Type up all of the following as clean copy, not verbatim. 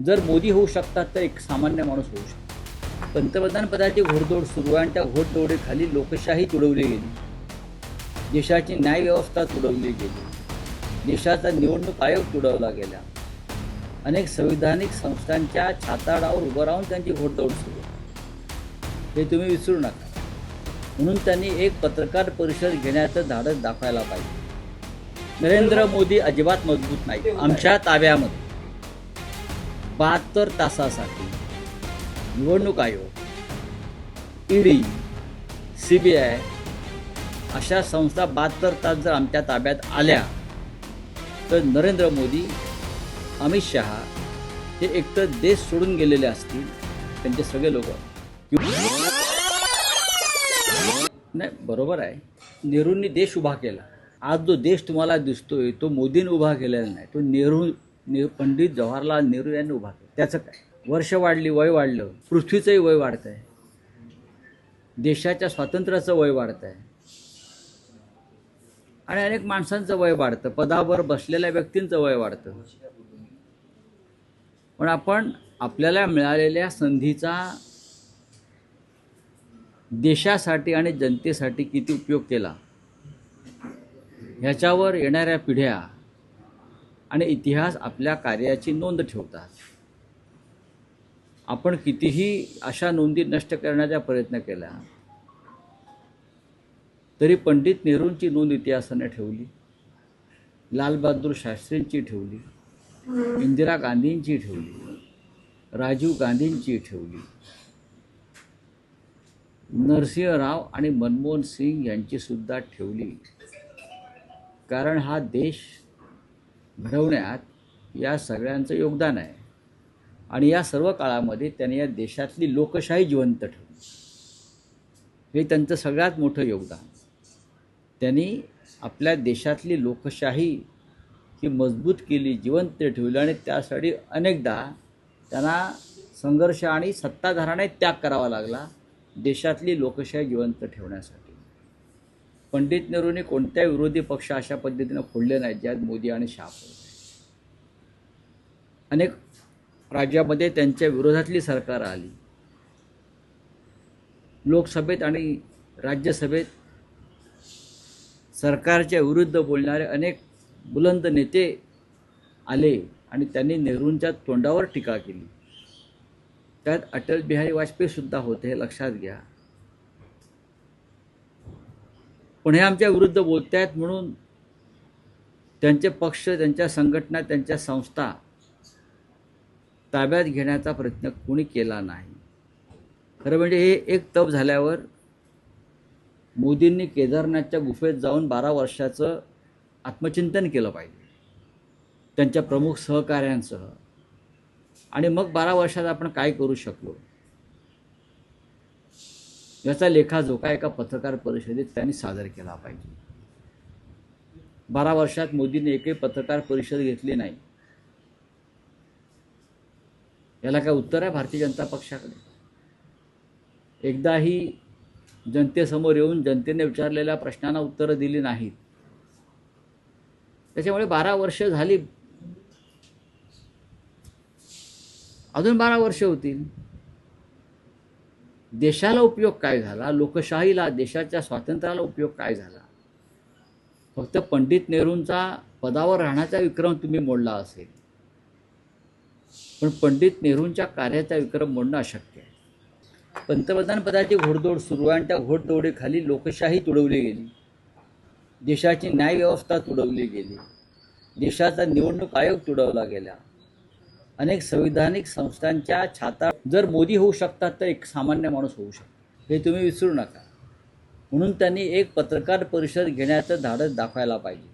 जर मोदी होऊ शकतात तर एक सामान्य माणूस होऊ शकतो. पंतप्रधानपदाची घोडदौड सुरू आहे आणि त्या घोडदौडीखाली लोकशाही तुडवली गेली, देशाची न्यायव्यवस्था तुडवली गेली, देशाचा निवडणूक आयोग तुडवला गेला, अनेक संविधानिक संस्थांच्या छाताडावर उभं राहून त्यांची घोडदौड सुरू आहे. हे तुम्ही विसरू नका. म्हणून त्यांनी एक पत्रकार परिषद घेण्याचं धाडस दाखवायला पाहिजे. नरेंद्र मोदी अजिबात मजबूत नाही. आमच्या ताब्यामध्ये 72 तासासाठी निवडणूक आयोग, ईडी, CBI अशा संस्था 72 तास जर आमच्या ताब्यात आल्या तर नरेंद्र मोदी, अमित शहा हे एकतर देश सोडून गेलेले असतील, त्यांचे सगळे लोक. नाही, बरोबर आहे, नेहरूंनी देश उभा केला. आज जो देश तुम्हाला दिसतोय तो मोदींनी उभा केलेला नाही, तो पंडित जवाहरलाल नेहरू यांनी उभा केला. त्याचं काय, वर्ष वाढली, वय वाढलं, पृथ्वीचंही वय वाढतं आहे, देशाच्या स्वातंत्र्याचं वय वाढतं आहे आणि अनेक माणसांचं वय वाढतं, पदावर बसलेल्या व्यक्तींचं वय वाढतं. पण आपण आपल्याला मिळालेल्या संधीचा देशासाठी आणि जनतेसाठी किती उपयोग केला ह्याच्यावर येणाऱ्या पिढ्या आणि इतिहास आपल्या कार्याची नोंद ठेवतात. आपण कितीही अशा नोंदी नष्ट करण्याचा प्रयत्न केला तरी पंडित नेहरूंची नोंद इतिहासाने ठेवली, लालबहादूर शास्त्रींची ठेवली, इंदिरा गांधींची ठेवली, राजीव गांधींची ठेवली, नरसिंहराव आणि मनमोहन सिंग यांची सुद्धा ठेवली. कारण हा देश घडवण्यात या सगळ्यांचं योगदान आहे आणि या सर्व काळामध्ये त्यांनी या देशातली लोकशाही जिवंत ठेवली. हे त्यांचं सगळ्यात मोठं योगदान. त्यांनी आपल्या देशातली लोकशाही ही मजबूत केली, जिवंत ठेवली आणि त्यासाठी अनेकदा त्यांना संघर्ष आणि सत्ताधाऱ्याने त्याग करावा लागला देशातली लोकशाही जिवंत ठेवण्यासाठी. पंडित नेहरूंनी कोणत्या विरोधी पक्ष अशा पद्धतीनं फोडले नाहीत ज्यात मोदी आणि शहा फोडले. अनेक राज्यामध्ये त्यांच्या विरोधातली सरकार आली. लोकसभेत आणि राज्यसभेत सरकारच्या विरुद्ध बोलणारे अनेक बुलंद नेते आले आणि त्यांनी नेहरूंच्या तोंडावर टीका केली. त्यात अटल बिहारी वाजपेयीसुद्धा होते, हे लक्षात घ्या. पण हे आमच्या विरुद्ध बोलत आहेत म्हणून त्यांचे पक्ष, त्यांच्या संघटना, त्यांच्या संस्था ताब्यात घेण्याचा प्रयत्न कोणी केला नाही. खरं म्हणजे हे एक तप झाल्यावर मोदींनी केदारनाथच्या गुफेत जाऊन 12 वर्षाचं आत्मचिंतन केलं पाहिजे त्यांच्या प्रमुख सहकाऱ्यांसह. आणि मग 12 वर्षात आपण काय करू शकलो याचा लेखाजोखा एका पत्रकार परिषदेत त्यांनी सादर केला पाहिजे. 12 वर्षात मोदींनी एकही पत्रकार परिषद घेतली नाही. याला काय उत्तर आहे भारतीय जनता पक्षाकडे? एकदाही जनतेसमोर येऊन जनतेने विचारलेल्या प्रश्नांना उत्तरं दिली नाहीत. त्याच्यामुळे 12 वर्ष झाली, अजून 12 वर्ष होतील. देशाला उपयोग काय झाला? लोकशाहीला, देशाच्या स्वातंत्र्याला उपयोग काय झाला? फक्त पंडित नेहरूंचा पदावर राहण्याचा विक्रम तुम्ही मोडला असेल, पण पंडित नेहरूंच्या कार्याचा विक्रम मोडणं अशक्य आहे. पंतप्रधानपदाची घोडदौड सुरू आहे आणि त्या घोडदौडीखाली लोकशाही तुडवली गेली, देशाची न्यायव्यवस्था तुडवली गेली, देशाचा निवडणूक आयोग तुडवला गेला, अनेक संविधानिक संस्थांच्या छाता. जर मोदी होऊ शकतात तर एक सामान्य माणूस होऊ शकतो. हे तुम्ही विसरू नका. म्हणून त्यांनी एक पत्रकार परिषद घेण्याचं धाडस दाखवायला पाहिजे.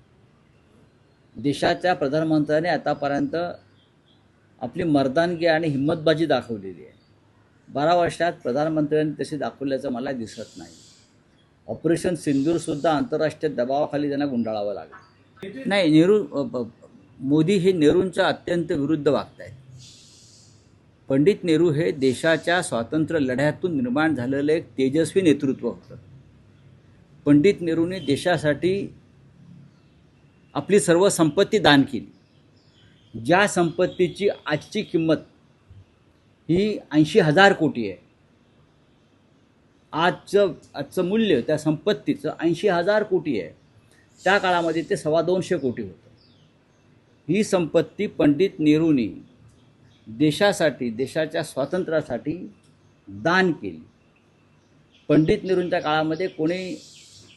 देशाच्या प्रधानमंत्र्यांनी आतापर्यंत आपली मर्दानगी आणि हिम्मतबाजी दाखवलेली आहे. 12 वर्षात प्रधानमंत्र्यांनी तशी दाखवल्याचं मला दिसत नाही. ऑपरेशन सिंदूरसुद्धा आंतरराष्ट्रीय दबावाखाली त्यांना गुंडाळावं लागलं. नाही, मोदी हे नेहरूंच्या अत्यंत विरुद्ध वागत आहेत. पंडित नेहरू हे देशाच्या स्वातंत्र्य लढ्यातून निर्माण झालेलं एक तेजस्वी नेतृत्व होतं. पंडित नेहरूंनी देशासाठी आपली सर्व संपत्ती दान केली. ज्या संपत्तीची आजची किंमत ही 80,000 कोटी आहे. आजचं मूल्य त्या संपत्तीचं 80,000 कोटी आहे. त्या काळामध्ये ते 225 कोटी होतं. ही संपत्ती पंडित नेहरूंनी देशासाठी, देशाच्या स्वातंत्र्यासाठी दान केली. पंडित नेहरूंच्या काळामध्ये कोणी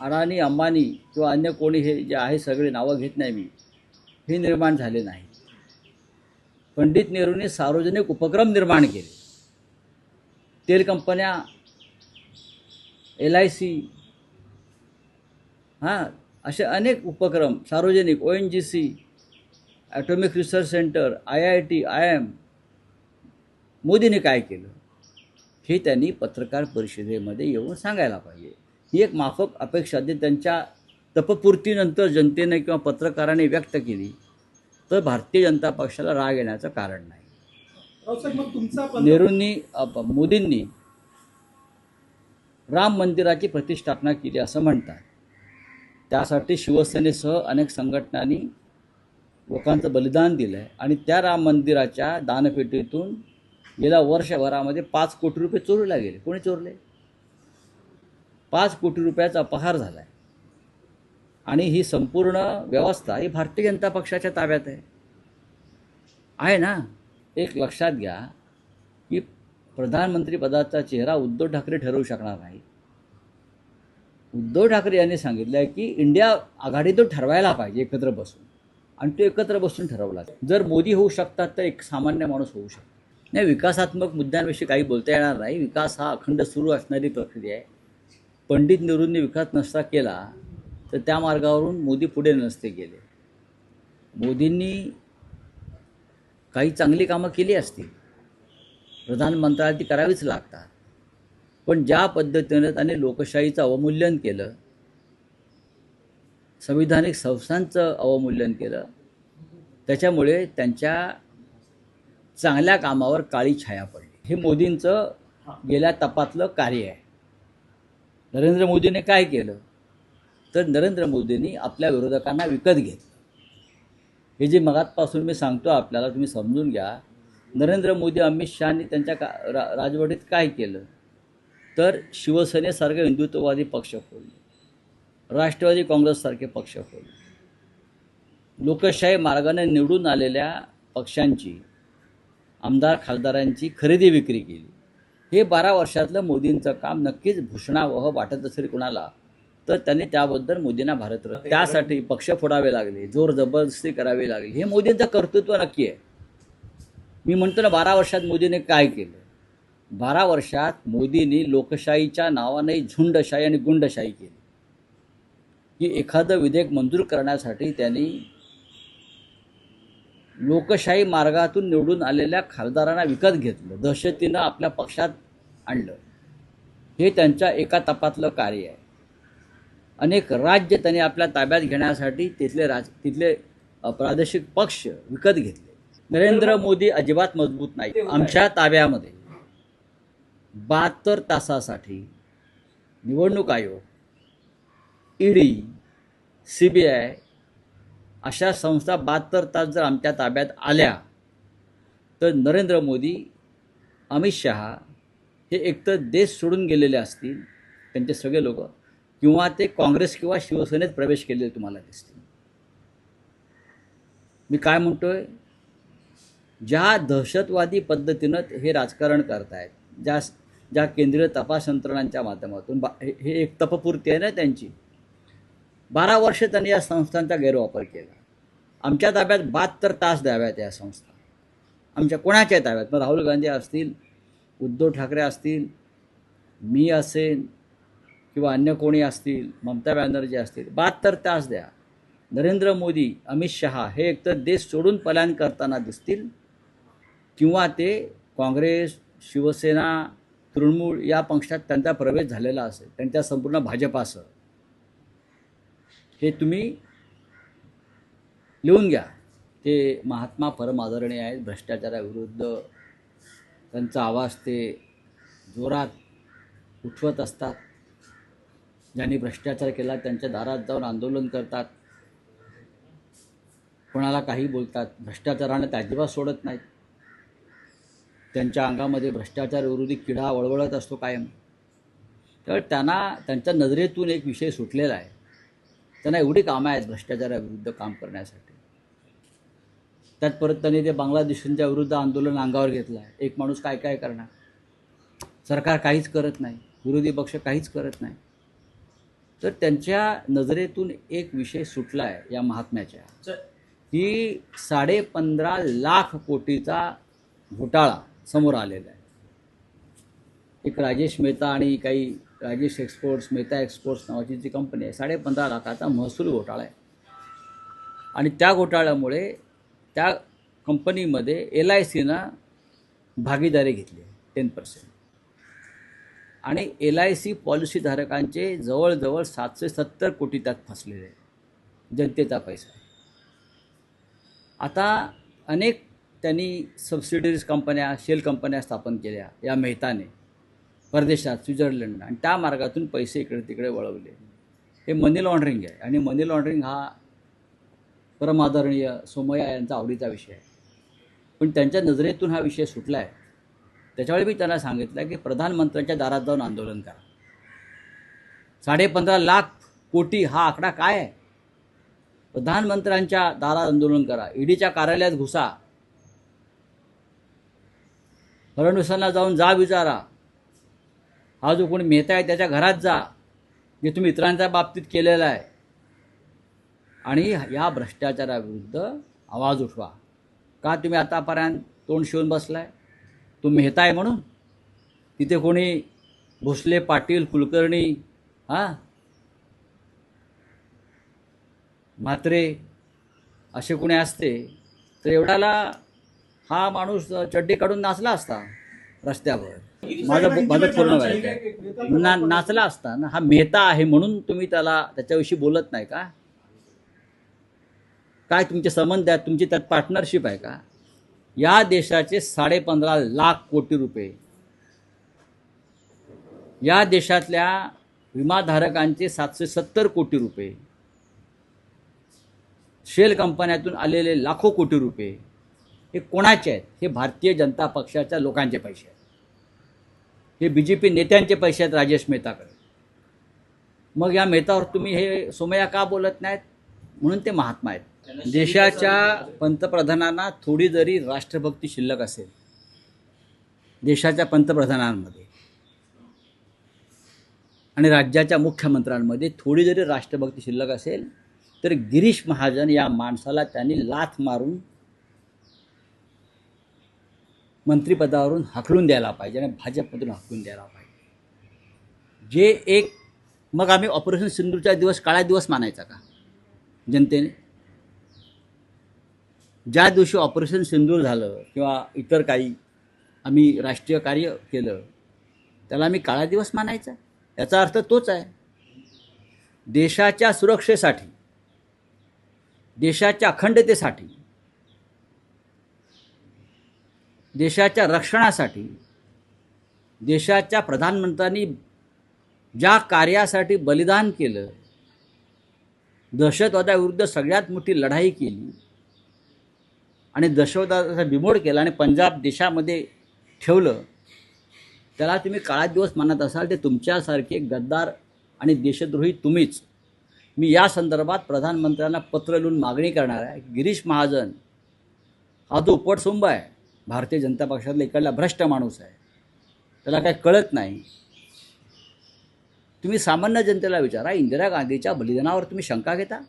अडाणी, अंबानी किंवा अन्य कोणी, हे जे आहे सगळे नावं घेत नाही मी, हे निर्माण झाले नाही. पंडित नेहरूंनी सार्वजनिक उपक्रम निर्माण केले. तेल कंपन्या, LIC, असे अनेक उपक्रम सार्वजनिक, ONGC, atomic research centre, IIT, IIM. मोदींनी काय केलं हे त्यांनी पत्रकार परिषदेमध्ये येऊन सांगायला पाहिजे. ही एक माफक अपेक्षा जी त्यांच्या तपपूर्तीनंतर जनतेने किंवा पत्रकारांनी व्यक्त केली तर भारतीय जनता पक्षाला राग येण्याचं कारण नाही. मोदींनी राम मंदिराची प्रतिष्ठापना केली असं म्हणतात. त्यासाठी शिवसेनेसह अनेक संघटनांनी लोकांचं बलिदान दिलं आहे आणि त्या राम मंदिराच्या दानपेटीतून गेल्या वर्षभरामध्ये 5 कोटी रुपये चोरीला गेले. कोणी चोरले? 5 कोटी रुपयाचा अपहार झाला आहे. आणि ही संपूर्ण व्यवस्था ही भारतीय जनता पक्षाच्या ताब्यात आहे ना. एक लक्षात घ्या की प्रधानमंत्रीपदाचा चेहरा उद्धव ठाकरे ठरवू शकणार नाही. उद्धव ठाकरे यांनी सांगितलं आहे की इंडिया आघाडीतून ठरवायला पाहिजे एकत्र बसून, आणि तो एकत्र बसून ठरवला. जर मोदी होऊ शकतात तर एक सामान्य माणूस होऊ शकतो. नाही, विकासात्मक मुद्द्यांविषयी काही बोलता येणार नाही. विकास हा अखंड सुरू असणारी प्रक्रिया आहे. पंडित नेहरूंनी विकास नसता केला तर त्या मार्गावरून मोदी पुढे नसते गेले. मोदींनी काही चांगली कामं केली असतील, प्रधानमंत्र्यांनी ती करावीच लागतात. पण ज्या पद्धतीने त्यांनी लोकशाहीचं अवमूल्यन केलं, संविधानिक संस्थांचं अवमूल्यन केलं, त्याच्यामुळे त्यांच्या चांगल्या कामावर काळी छाया पडली. हे मोदींचं गेल्या तपातलं कार्य आहे. नरेंद्र मोदीने काय केलं तर नरेंद्र मोदींनी आपल्या विरोधकांना विकत घेतलं. हे जे मगातपासून मी सांगतो आपल्याला, तुम्ही समजून घ्या. नरेंद्र मोदी, अमित शहानी त्यांच्या राजवटीत काय केलं तर शिवसेनेसारखे हिंदुत्ववादी पक्ष फोडले, राष्ट्रवादी काँग्रेससारखे पक्ष फोडले, लोकशाही मार्गाने निवडून आलेल्या पक्षांची, आमदार खासदारांची खरेदी विक्री केली. हे 12 वर्षातलं मोदींचं काम नक्कीच भूषणावह वाटत असेल कुणाला तर त्यांनी त्याबद्दल मोदींना भारतरत्न. त्यासाठी पक्ष फोडावे लागले, जोर जबरदस्ती करावी लागली. हे मोदींचं कर्तृत्व नक्की आहे. मी म्हणतो ना, 12 वर्षात मोदीने काय केलं. 12 वर्षात मोदींनी लोकशाहीच्या नावाने झुंडशाही आणि गुंडशाही केली. की एखादं विधेयक मंजूर करण्यासाठी त्यांनी लोकशाही मार्गातून निवडून आलेल्या खासदारांना विकत घेतलं, दहशतीनं आपल्या पक्षात आणलं. हे त्यांच्या एका तपातलं कार्य आहे. अनेक राज्य त्यांनी आपल्या ताब्यात घेण्यासाठी तिथले प्रादेशिक पक्ष विकत घेतले. नरेंद्र मोदी अजिबात मजबूत नाही. आमच्या ताब्यामध्ये 72 तासासाठी निवडणूक आयोग, ED, CBI अशा संस्था 72 तास जर आमच्या ताब्यात आल्या तर नरेंद्र मोदी, अमित शहा हे एकतर देश सोडून गेलेले असतील, त्यांचे सगळे लोक, किंवा ते काँग्रेस किंवा शिवसेनेत प्रवेश केलेले तुम्हाला दिसतील. मी काय म्हणतोय, ज्या दहशतवादी पद्धतीनं हे राजकारण करतायत, ज्या केंद्रीय तपास यंत्रणांच्या माध्यमातून, हे एक तपपूर्ती आहे ना त्यांची. 12 वर्ष त्यांनी या संस्थांचा गैरवापर केला. आमच्या ताब्यात 72 तास द्याव्यात या संस्था. आमच्या कोणाच्या ताब्यात? मग राहुल गांधी असतील, उद्धव ठाकरे असतील, मी असेन किंवा अन्य कोणी असतील, ममता बॅनर्जी असतील, 72 तास द्या. नरेंद्र मोदी, अमित शहा हे एकतर देश सोडून पलायन करताना दिसतील किंवा ते काँग्रेस, शिवसेना, तृणमूल या पक्षात त्यांचा प्रवेश झालेला असेल, त्यांच्या संपूर्ण भाजपासह. हे तुम्ही लिहून घ्या. ते महात्मा परम आदरणीय आहेत. भ्रष्टाचाराविरुद्ध त्यांचा आवाज ते जोरात उठवत असतात. ज्यांनी भ्रष्टाचार केला त्यांच्या दारात जाऊन आंदोलन करतात, कोणाला काही बोलतात. भ्रष्टाचाराने ते अजिबात सोडत नाहीत. त्यांच्या अंगामध्ये भ्रष्टाचार विरोधी किडा वळवळत असतो कायम. तर त्यांना त्यांच्या नजरेतून एक विषय सुटलेला आहे. त्यांना एवढी कामं आहेत भ्रष्टाचाराविरुद्ध काम करण्यासाठी. त्यात परत त्यांनी ते बांगलादेशींच्या विरुद्ध आंदोलन अंगावर घेतलं आहे. एक माणूस काय काय करणार. सरकार काहीच करत नाही, विरोधी पक्ष काहीच करत नाही. तर त्यांच्या नजरेतून एक विषय सुटला आहे या महात्म्याच्या, की 15.5 लाख कोटीचा घोटाळा समोर आलेला आहे. एक राजेश मेहता आणि काही राजेश एक्सपोर्ट्स, मेहता एक्सपोर्ट्स नावाची जी कंपनी आहे, 15.5 लाखाचा महसूल घोटाळा आहे. आणि त्या घोटाळ्यामुळे त्या कंपनीमध्ये LICनं भागीदारी घेतली आहे 10%. आणि LIC पॉलिसीधारकांचे जवळजवळ 770 कोटी त्यात फसलेले आहे, जनतेचा पैसा. आता अनेक त्यांनी सबसिडरीज कंपन्या, शेल कंपन्या स्थापन केल्या या मेहताने परदेशात, स्वित्झर्लंड, आणि त्या मार्गातून पैसे इकडे तिकडे वळवले. हे मनी लॉन्ड्रिंग आहे. आणि मनी लॉन्ड्रिंग हा परमादरणीय सोमय्या यांचा आवडीचा विषय आहे. पण त्यांच्या नजरेतून हा विषय सुटला आहे. त्याच्यावेळी मी त्यांना सांगितलं की प्रधानमंत्र्यांच्या दारात जाऊन आंदोलन करा. 15.5 लाख कोटी हा आकडा काय आहे. प्रधानमंत्र्यांच्या दारात आंदोलन करा, ईडीच्या कार्यालयात घुसा, फडणवीसांना जाऊन जा विचारा, हा जो कोणी मेहता आहे त्याच्या घरात जा, जे तुम्ही इतरांच्या बाबतीत केलेलं आहे, आणि या भ्रष्टाचाराविरुद्ध आवाज उठवा. का तुम्ही आतापर्यंत तोंड शिवून बसलाय. तो मेहता आहे म्हणून. तिथे कोणी भोसले, पाटील, कुलकर्णी, म्हात्रे असे कोणी असते तर एवढ्याला हा माणूस चड्डी काढून नाचला असता रस्त्यावर. माझं पूर्ण व्हायचं नाचला असता ना. हा मेहता आहे म्हणून तुम्ही त्याच्याविषयी बोलत नाही का. काय तुमचे संबंध आहेत, तुमची त्यात पार्टनरशिप आहे का. या देशाचे 15.5 लाख कोटी रुपये, या देशातल्या विमाधारकांचे 770 कोटी रुपये, शेल कंपन्यातून आलेले लाखो कोटी रुपये हे कोणाचे आहेत. हे भारतीय जनता पक्षाच्या लोकांचे पैसे आहेत. हे BJP नेत्यांचे पैसे आहेत राजेश मेहताकडे. मग या मेहतावर तुम्ही हे सोमय्या का बोलत नाहीत. म्हणून ते महात्मा आहेत. देशाच्या पंतप्रधानांना थोडी जरी राष्ट्रभक्ती शिल्लक असेल, देशाच्या पंतप्रधानांमध्ये आणि राज्याच्या मुख्यमंत्र्यांमध्ये थोडी जरी राष्ट्रभक्ती शिल्लक असेल, तर गिरीश महाजन या माणसाला त्यांनी लाथ मारून मंत्रिपदावरून हाकलून द्यायला पाहिजे आणि भाजपमधून हाकलून द्यायला पाहिजे. जे एक मग आम्ही ऑपरेशन सिंदूरचा दिवस काळा दिवस मानायचा का जनतेने. ज्या दिवशी ऑपरेशन सिंदूर झालं किंवा इतर काही आम्ही राष्ट्रीय कार्य केलं त्याला आम्ही काळा दिवस मानायचा. याचा अर्थ तोच आहे. देशाच्या सुरक्षेसाठी, देशाच्या अखंडतेसाठी, देशाच्या रक्षणासाठी, देशाच्या प्रधानमंत्र्यांनी ज्या कार्यासाठी बलिदान केलं, दहशतवादाविरुद्ध सगळ्यात मोठी लढाई केली आणि दहशतवादाचा बिमोड केला आणि पंजाब देशामध्ये ठेवलं, त्याला तुम्ही काळा दिवस मानत असाल ते तुमच्यासारखे गद्दार आणि देशद्रोही तुम्हीच. मी या संदर्भात प्रधानमंत्र्यांना पत्र लिहून मागणी करणार आहे. गिरीश महाजन हा जो उपटसुंब आहे, भारतीय जनता पक्षातला इकडला भ्रष्ट माणूस आहे, त्याला काय कळत नाही. तुम्ही सामान्य जनतेला विचारा, इंदिरा गांधीच्या बलिदानावर तुम्ही शंका घेता.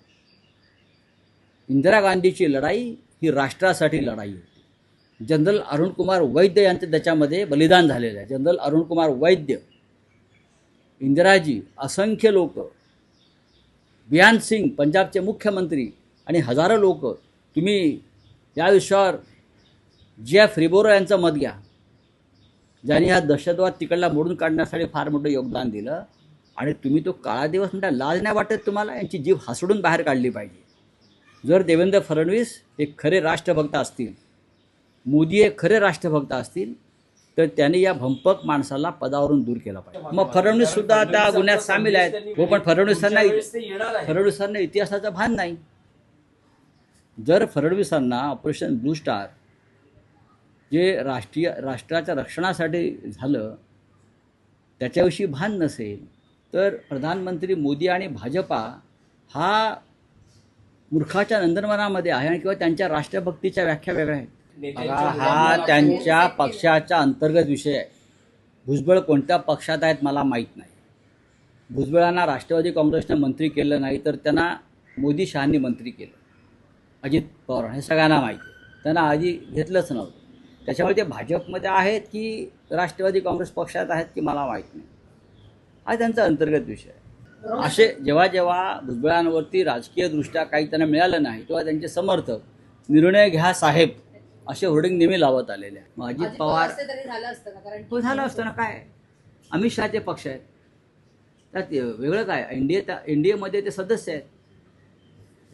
इंदिरा गांधीची लढाई ही राष्ट्रासाठी लढाई होती. जनरल अरुण कुमार वैद्य यांचं त्याच्यामध्ये बलिदान झालेलं आहे. जनरल अरुण कुमार वैद्य, इंदिराजी, असंख्य लोक, बियान सिंग पंजाबचे मुख्यमंत्री आणि हजारो लोक. तुम्ही या विषयावर JF रिबोरो यांचं मत घ्या, ज्यांनी हा दहशतवाद तिकडला मोडून काढण्यासाठी फार मोठं योगदान दिलं. आणि तुम्ही तो काळा दिवस म्हणता. लाज नाही वाटत तुम्हाला. यांची जीभ हसडून बाहेर काढली पाहिजे. जर देवेंद्र फडणवीस हे खरे राष्ट्रभक्त असतील, मोदी हे खरे राष्ट्रभक्त असतील, तर त्यांनी या भंपक माणसाला पदावरून दूर केला पाहिजे. मग फडणवीस सुद्धा त्या गुन्ह्यात सामील आहेत. हो, पण फडणवीसांना इतिहासाचं भान नाही. जर फडणवीसांना ऑपरेशन ब्लू स्टार जे राष्ट्राच्या रक्षणासाठी झालं त्याच्याविषयी भान नसेल तर प्रधानमंत्री मोदी आणि भाजपा हा मूर्खाच्या नंदनवनामध्ये आहे आणि किंवा त्यांच्या राष्ट्रभक्तीच्या व्याख्या वेगळ्या आहेत. हा त्यांच्या पक्षाचा अंतर्गत विषय आहे. भुजबळ कोणत्या पक्षात आहेत मला माहीत नाही. भुजबळांना राष्ट्रवादी काँग्रेसनं मंत्री केलं नाही तर त्यांना मोदी शहांनी मंत्री केलं. अजित पवार हे सगळ्यांना माहिती आहे. त्यांना आधी घेतलंच नव्हतं. त्याच्यामुळे ते भाजपमध्ये आहेत की राष्ट्रवादी काँग्रेस पक्षात आहेत की मला माहीत नाही. हा त्यांचा अंतर्गत विषय आहे. असे जेव्हा जेव्हा भुजबळांवरती राजकीयदृष्ट्या काही त्यांना मिळालं नाही तेव्हा त्यांचे समर्थक निर्णय घ्या साहेब असे होर्डिंग नेहमी लावत आलेले आहे. मग अजित पवार हो झालं असतं ना. काय अमित शहाचे पक्ष आहेत त्यात वेगळं काय. एनडीएमध्ये ते सदस्य आहेत.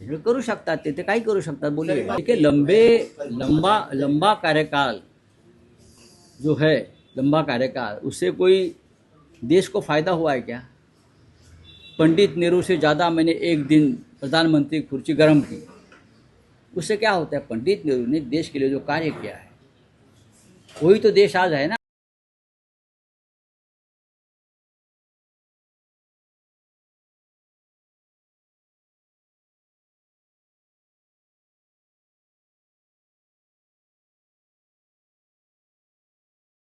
वेगळं करू शकतात ते काही करू शकतात. बोलिए ठीक है. लंबा कार्यकाल जो है लंबा कार्यकाल उससे कोई देश को फ़ायदा हुआ है क्या? पंडित नेहरू से ज़्यादा मैंने एक दिन प्रधानमंत्री कुर्सी गर्म की. उससे क्या होता है? पंडित नेहरू ने देश के लिए जो कार्य किया है वही तो देश आज है ना.